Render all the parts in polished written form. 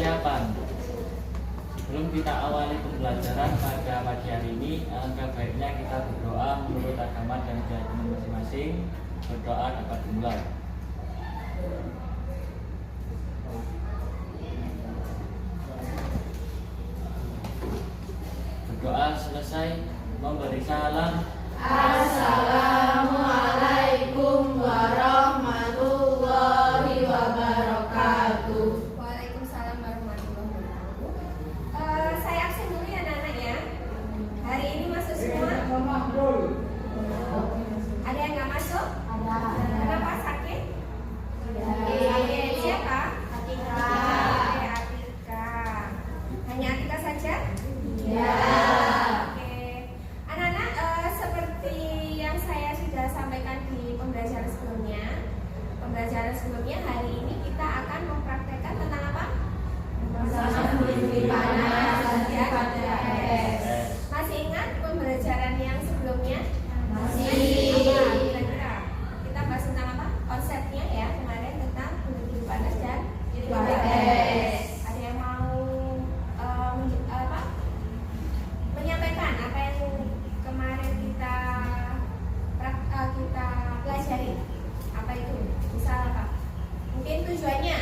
persiapan. Sebelum kita awali pembelajaran pada pagi hari ini, alangkah baiknya kita berdoa menurut agama dan keyakinan masing-masing. Berdoa dapat dimulai. Berdoa selesai, memberi salam. Assalamualaikum warahmatullahi wabarakatuh. Waalaikumsalam warahmatullahi wabarakatuh. Saya absen dulu ya anak-anak ya. Hari ini masuk semua? Ada yang nggak masuk? Ada. Kenapa sakit? Siapa? Atika. Atika. Hanya Atika saja? Ya. Pembelajaran sebelumnya, hari ini kita akan mempraktekkan tentang apa? Pemasangan beli panas dan PDS. Masih ingat pembelajaran yang sebelumnya? Masih. Apa kira-kira? Kita bahas tentang apa? Konsepnya ya kemarin tentang beli panas dan PDS. Ada yang mau menyampaikan apa yang kemarin kita pelajari? Apa itu? Misal apa? Mungkin tujuannya.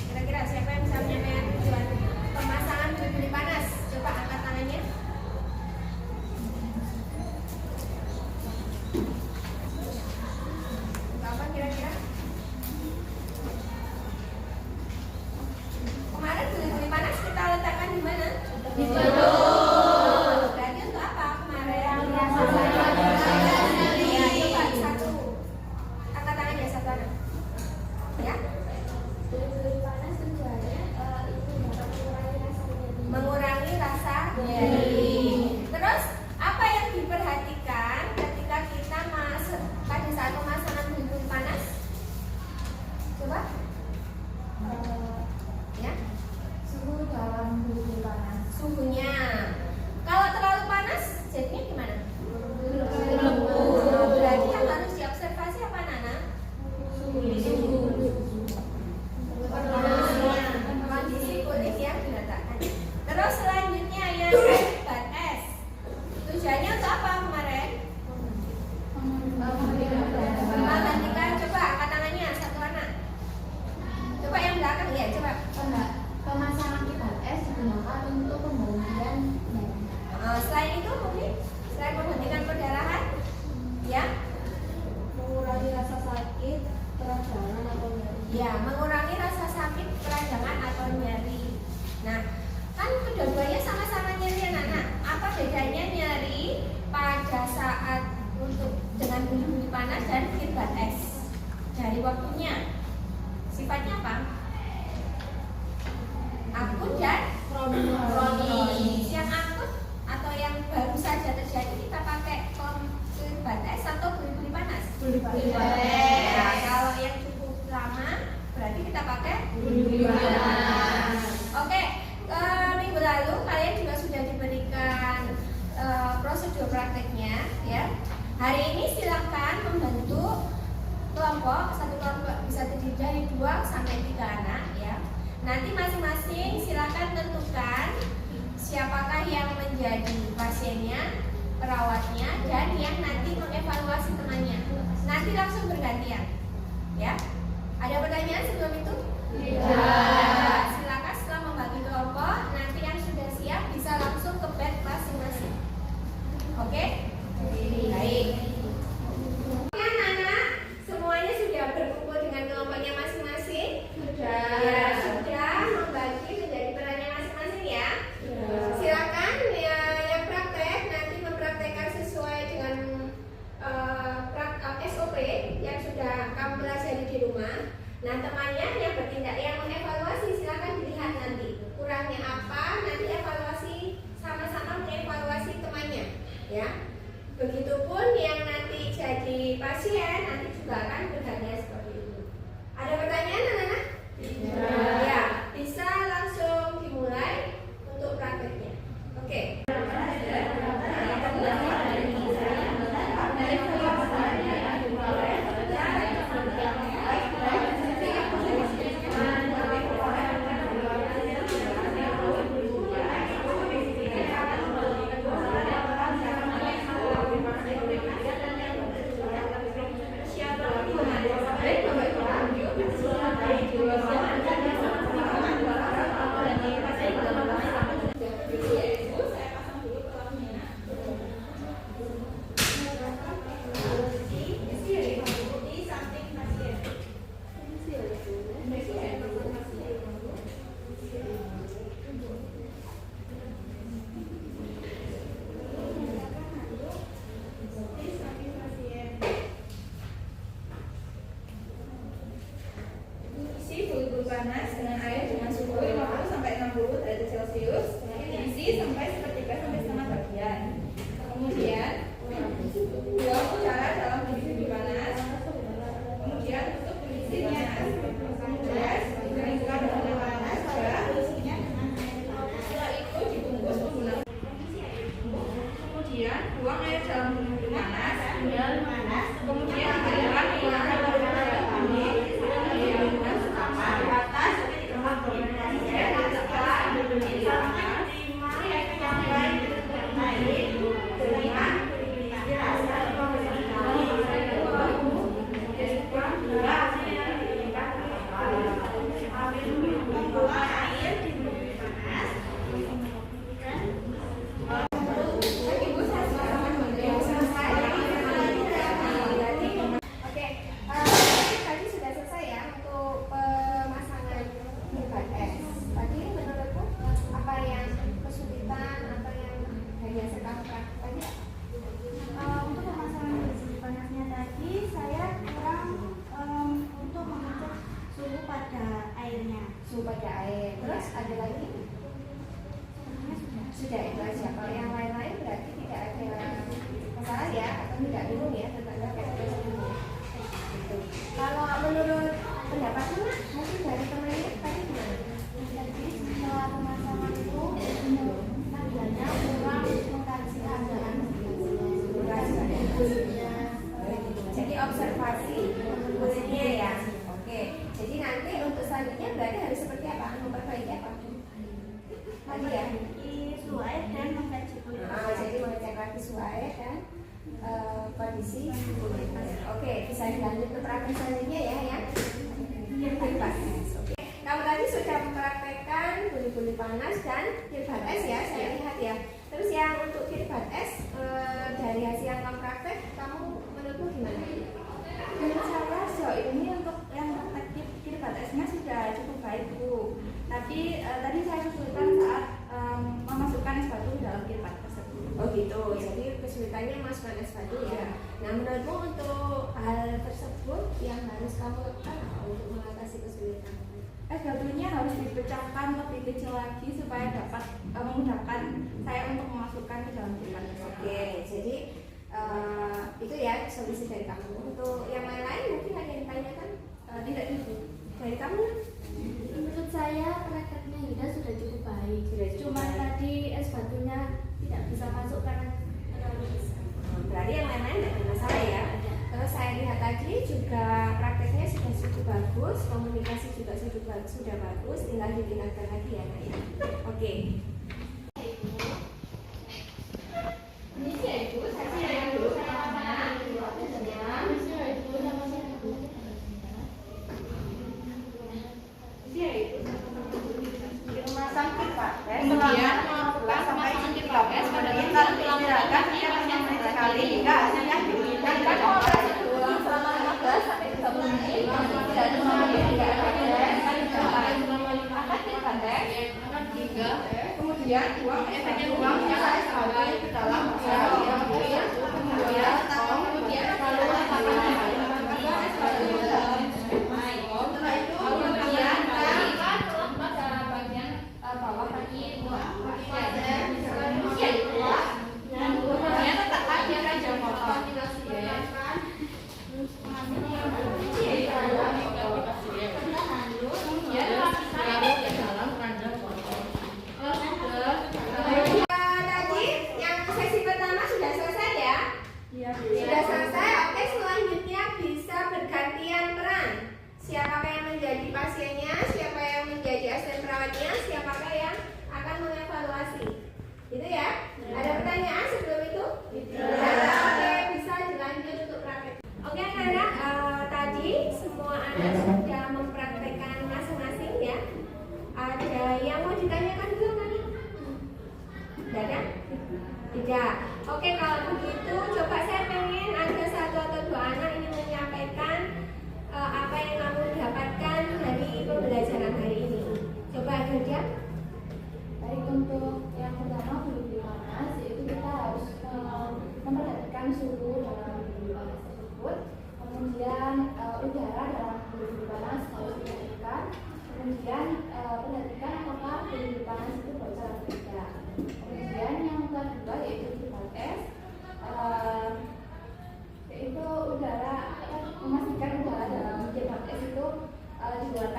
Kira-kira siapa yang bisa menyampaikan tujuan pemasangan beli panas? Coba angkat tangannya. Apa kira-kira? Kemarin beli panas kita letakkan di mana? Di perut. Berarti untuk apa kemarin? Mengurangi rasa nyeri. Terus apa yang diperhatikan ketika kita pada saat pemasangan beli panas? Coba. Ya. Suhu dalam beli panas. Suhunya. Kalau terlalu panas, jadinya gimana? Berarti yang harus diobservasi apa Nana? Suhu. Kondisi kulit yang diletakkan. Terus selanjutnya yang hebat es. Tujuannya untuk apa kemarin? Menghentikan. Coba angkat tangannya satu anak. Coba yang belakang ya coba. Pemasangan kipas es digunakan untuk pemberhentian. Selain itu mungkin selain menghentikan perdarahan, ya? Mengurangi rasa sakit, peradangan atau nyeri. Ya, mengurangi rasa sakit, peradangan atau nyeri. Nah, kan kedua-duanya sama-sama nyeri anak-anak. Apa bedanya nyeri pada saat dengan buli panas dan kipas es? Dari waktunya, sifatnya apa? Akut dan kronis. Yang akut atau yang baru saja terjadi kita pakai kipas es atau buli panas? Buli panas. Nah, kalau yang cukup lama berarti kita pakai buli panas. Oke, minggu lalu kalian juga sudah diberikan prosedur prakteknya ya. Hari ini silakan membentuk kelompok, satu kelompok bisa terdiri dari 2 sampai 3 anak ya. Nanti masing-masing silakan tentukan siapakah yang menjadi pasiennya, perawatnya, dan yang nanti mengevaluasi temannya. Nanti langsung bergantian ya. Ada pertanyaan sebelum itu? Tidak. Silakan setelah membagi kelompok, nanti yang sudah siap bisa langsung ke bed masing-masing. Oke? Baik. Ya, anak, semuanya sudah berkumpul dengan kelompoknya masing-masing? Sudah. Ya, sudah membagi menjadi perannya masing-masing ya. Silakan yang praktek nanti mempraktekkan sesuai dengan SOP yang sudah kamu pelajari di rumah. Nah, temannya yang bertindak, yang mengevaluasi silakan dilihat nanti kurangnya apa, nanti evaluasi sama-sama mengevaluasi temannya ya. Begitupun yang nanti jadi pasien nanti juga akan bergantian seperti itu. Ada pertanyaan anak-anak? Ya, bisa langsung dimulai untuk prakteknya. Oke. panas dengan air dengan suhu 50 sampai 60 derajat Celcius dengan diisi sampai sepertiga sampai setengah bagian. Kemudian buang udara dalam bumi panas. Kemudian tutup mesinnya. Kemudian dikeringkan dengan panas ya. Setelah itu dibungkus menggunakan. Kemudian buang air dalam bumi panas. Kemudian dikeringkan menggunakan pada air. Terus ada lagi? Sudah itu aja. Kalau yang lain-lain berarti tidak ada masalah ya, atau tidak bingung ya tentang proses ini. Gitu. Kalau menurut pendapatmu, mungkin dari temannya tadi gimana? Jadi setelah pemasangan itu tandanya kurang mengkaji keadaan. Jadi observasi posisinya ya. Oke. Jadi nanti untuk selanjutnya berarti harus seperti apa? Memperbaiki apa? Tadi ya. Suhu air dan mengkaji Jadi mengecek lagi suhu air dan kondisi kulit. Oke, bisa dilanjut ke praktek selanjutnya ya. Oke. Kamu tadi sudah mempraktekkan buli-buli panas dan kirbat es ya, saya lihat ya. Terus yang untuk kirbat es dari hasil yang kamu praktek, kamu menurutmu gimana? Menurut saya sejauh ini untuk yang praktek kirbat esnya sudah cukup baik Bu. Tapi tadi saya kesulitan saat memasukkan es batu dalam kirbat tersebut. Oh gitu, jadi kesulitannya masukkan es batu ya. Nah menurutmu untuk hal tersebut yang harus kamu lakukan apa untuk mengatasi kesulitan? Es batunya harus dipecahkan lebih kecil lagi supaya dapat memudahkan saya untuk memasukkan ke dalam kirbat tersebut. Oke, jadi itu ya solusi dari kamu. Untuk yang lain-lain mungkin ada yang ditanyakan? Tidak itu dari kamu? Menurut saya prakteknya Yuda sudah cukup baik. Cuma baik. tadi es batunya tidak bisa masuk karena terlalu besar. Berarti yang lain-lain tidak ada masalah ya. Terus saya lihat tadi juga prakteknya sudah cukup bagus, komunikasi juga sudah bagus, tinggal ditingkatkan lagi ya Nak ya. Oke. Kemudian melakukan pemasangan kirbat es pada tingkat tulang sekali hingga hasilnya diberikan pada ulang selama 15 sampai 30 menit. Dan tidak ada akan kirbat es. Kemudian buang efeknya buangnya es batu ke dalam kemudian lalu letakkan es batu ke dalam. Setelah itu kemudian bawah lagi kemudian letakkan di keranjang kotor kemudian lakukan di dalam keranjang kotor. Tadi yang sesi pertama sudah selesai ya? Sudah selesai. Oke, selanjutnya bisa bergantian peran. Siapakah yang menjadi pasiennya, siapa yang menjadi asisten perawatnya, siapakah yang akan mengevaluasi. Gitu ya? Ada pertanyaan sebelum itu? Oke, bisa dilanjut untuk praktek. Oke, anak-anak, tadi semua anak sudah mempraktekkan masing-masing ya. Ada yang mau ditanyakan dulu tadi? Tidak ada? Tidak. Oke, kalau begitu coba saya pengen ada satu atau dua anak ini menyampaikan apa yang kamu dapatkan dari pembelajaran hari ini. Coba ada dia. Baik, untuk yang pertama buli panas, yaitu kita harus memperhatikan suhu dalam buli panas tersebut. Kemudian udara dalam buli panas harus diperhatikan. Kemudian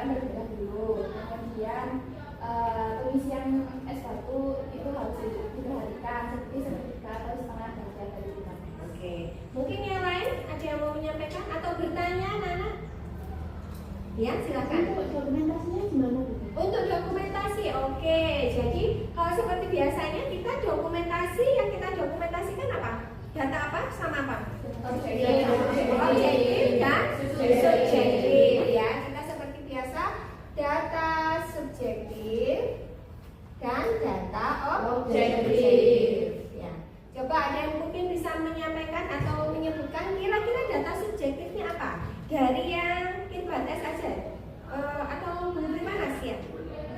berdarah dulu. Kemudian pengisian S1 itu harus diperhatikan seperti seketika atau setengah derajat dari kita. Oke, mungkin yang lain ada yang mau menyampaikan atau bertanya, Nana? Ya, silakan. Untuk dokumentasinya gimana? Untuk dokumentasi, oke. Jadi kalau seperti biasanya kita dokumentasi, yang kita dokumentasikan apa? Data apa sama apa? Objektif dan subjektif. Ya, kita seperti biasa data subjektif dan data objektif. Ya. Coba ada yang mungkin bisa menyampaikan atau menyebutkan kira-kira data subjektifnya apa? Dari yang Kirbates aja, atau beli panas ya.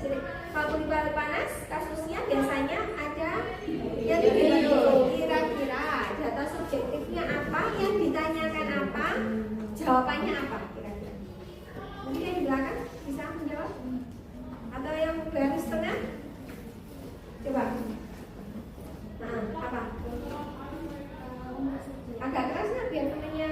Jadi kalau beli panas kasusnya biasanya ada yang begitu. Kira-kira data subjektifnya apa, yang ditanyakan apa, jawabannya apa kira-kira? Mungkin yang di belakang bisa menjawab? Atau yang garis tengah? Coba. Nah, apa? Agak keras nggak biar temennya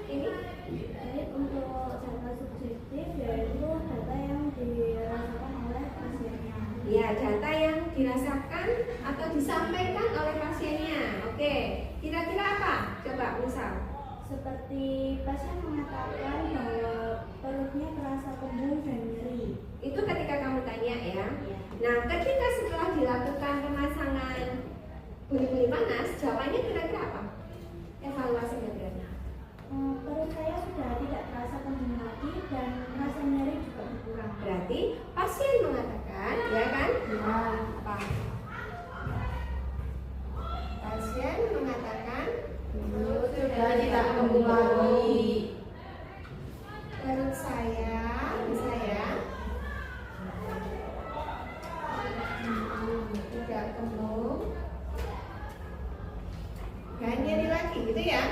ini? Jadi untuk data subjektif yaitu data yang dirasakan oleh pasiennya. Ya, data yang dirasakan atau disampaikan oleh pasiennya. Oke, kira-kira apa? Coba misal. Seperti pasien mengatakan bahwa perutnya terasa kembung dan nyeri. Itu ketika kamu tanya ya. Nah, ketika setelah dilakukan pemasangan buli-buli panas, jawabannya kira-kira apa? Evaluasinya kira-kira. Perut saya sudah tidak terasa kembung lagi dan rasa nyeri juga berkurang. Berarti pasien mengatakan, ya kan? Apa? Pasien mengatakan perut sudah tidak kembung lagi. Perut saya, bisa ya? Tidak kembung dan nyeri lagi, gitu ya?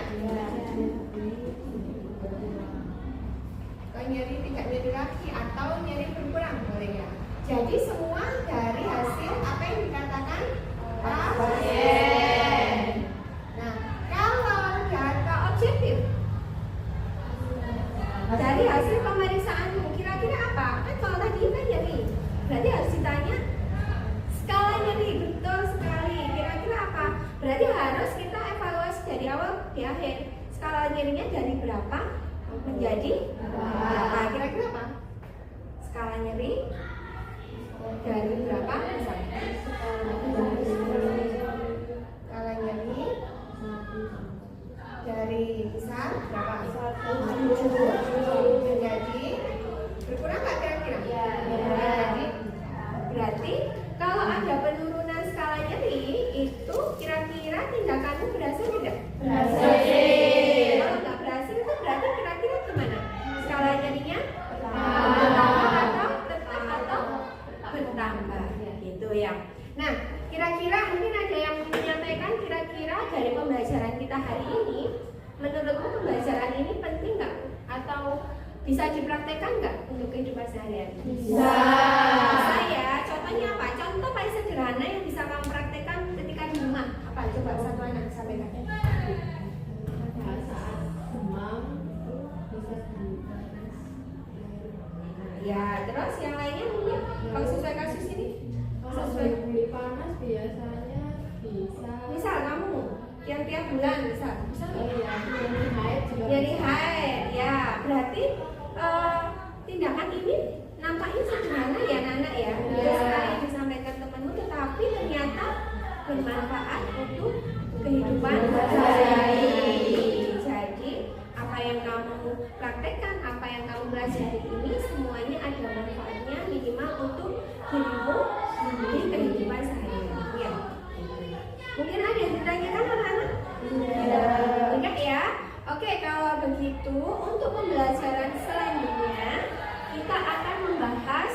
Kalau nyeri tidak nyeri lagi atau nyeri berkurang, boleh ya? Jadi semua dari hasil apa yang dikatakan pasien. Nah, kalau data objektif dari hasil pemeriksaanmu kira-kira apa? Kan kalau tadi kan nyeri, berarti harus ditanya skala nyeri, betul sekali. Kira-kira apa? Berarti harus kita evaluasi dari awal di akhir. Skala nyerinya dari berapa menjadi berapa? Kira-kira apa? Skala nyeri dari berapa? Misalnya skala nyeri dari misal berapa? 1 menjadi berkurang nggak kira-kira? Berarti kalau ada penurunan skala nyeri itu kira-kira tindakannya berhasil tidak? Berhasil. Kalau nggak berhasil itu berarti kira-kira gimana? Skala nyerinya bertambah atau tetap atau bertambah, gitu ya. Nah, kira-kira mungkin ada yang menyampaikan kira-kira dari pembelajaran kita hari ini, menurutmu pembelajaran ini penting nggak? Atau bisa dipraktekkan nggak untuk kehidupan sehari-hari? Bisa. Bisa ya. Contohnya apa? Contoh paling sederhana yang bisa kamu praktekkan ketika di rumah. Apa? Coba satu anak sampaikan. Saat demam bisa Ya, terus yang lainnya mungkin kalau sesuai kasus ini? kalau buli panas biasanya bisa. Misal kamu yang tiap bulan bisa Oh iya, nyeri haid juga. jadi haid, ya berarti tindakan ini nampaknya sederhana ya Nana ya, mudah sekali disampaikan temanmu, tetapi ternyata bermanfaat untuk kehidupan sehari-hari. Jadi apa yang kamu praktekkan, apa yang kamu pelajari ini semuanya ada manfaatnya minimal untuk dirimu di kehidupan sehari-hari. Ya. Mungkin ada yang ditanyakan anak-anak? Enggak ya? Oke, kalau begitu untuk pembelajaran selanjutnya kita akan membahas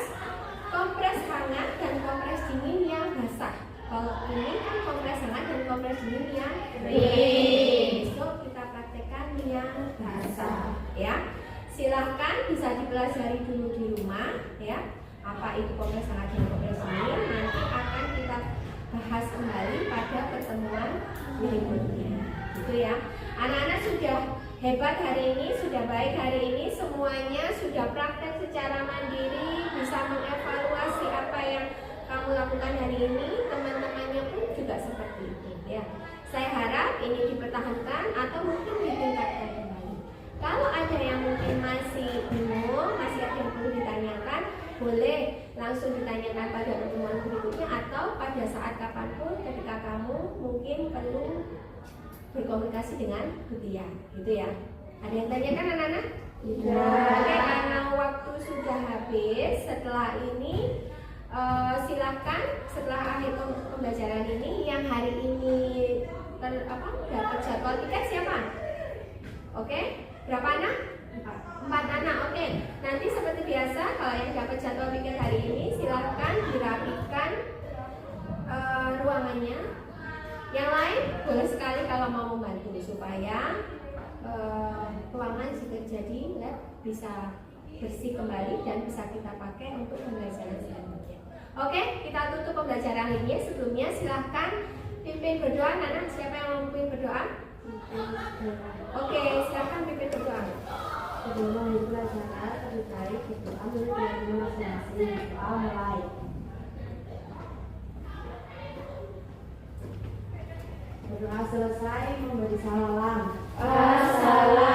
kompres hangat dan kompres dingin yang basah. Kalau ini kan kompres hangat dan kompres dingin yang kering. Besok kita praktekkan yang basah, ya. Silahkan bisa dipelajari dulu di rumah, ya. Apa itu kompres hangat dan kompres dingin? Nanti akan kita bahas kembali pada pertemuan berikutnya, gitu ya. Anak-anak sudah hebat hari ini, sudah baik hari ini semua. semuanya sudah praktek secara mandiri, bisa mengevaluasi apa yang kamu lakukan hari ini. Teman-temannya pun juga seperti itu ya. Saya harap ini dipertahankan atau mungkin ditingkatkan kembali. Kalau ada yang mungkin masih bingung, masih ada yang perlu ditanyakan, boleh langsung ditanyakan pada pertemuan berikutnya atau pada saat kapanpun ketika kamu mungkin perlu berkomunikasi dengan Bu Tia, gitu ya. Ada yang tanyakan anak-anak? Ya. Oke, karena waktu sudah habis, setelah ini silakan setelah akhir pembelajaran ini yang hari ini dapat jadwal tiket siapa? Oke, berapa anak? 4 anak. Oke, nanti seperti biasa kalau yang dapat jadwal tiket hari ini silakan dirapikan ruangannya. Yang lain boleh sekali kalau mau membantu supaya ruangan jika jadi lab bisa bersih kembali dan bisa kita pakai untuk pembelajaran selanjutnya. Oke, kita tutup pembelajaran ini. Sebelumnya silahkan pimpin berdoa. Nana, siapa yang mau pimpin berdoa? Oke, silahkan pimpin berdoa. Sebelum pelajaran lebih baik berdoa menurut ilmu masing-masing. Doa mulai. Berdoa selesai memberi salam. Assalamualaikum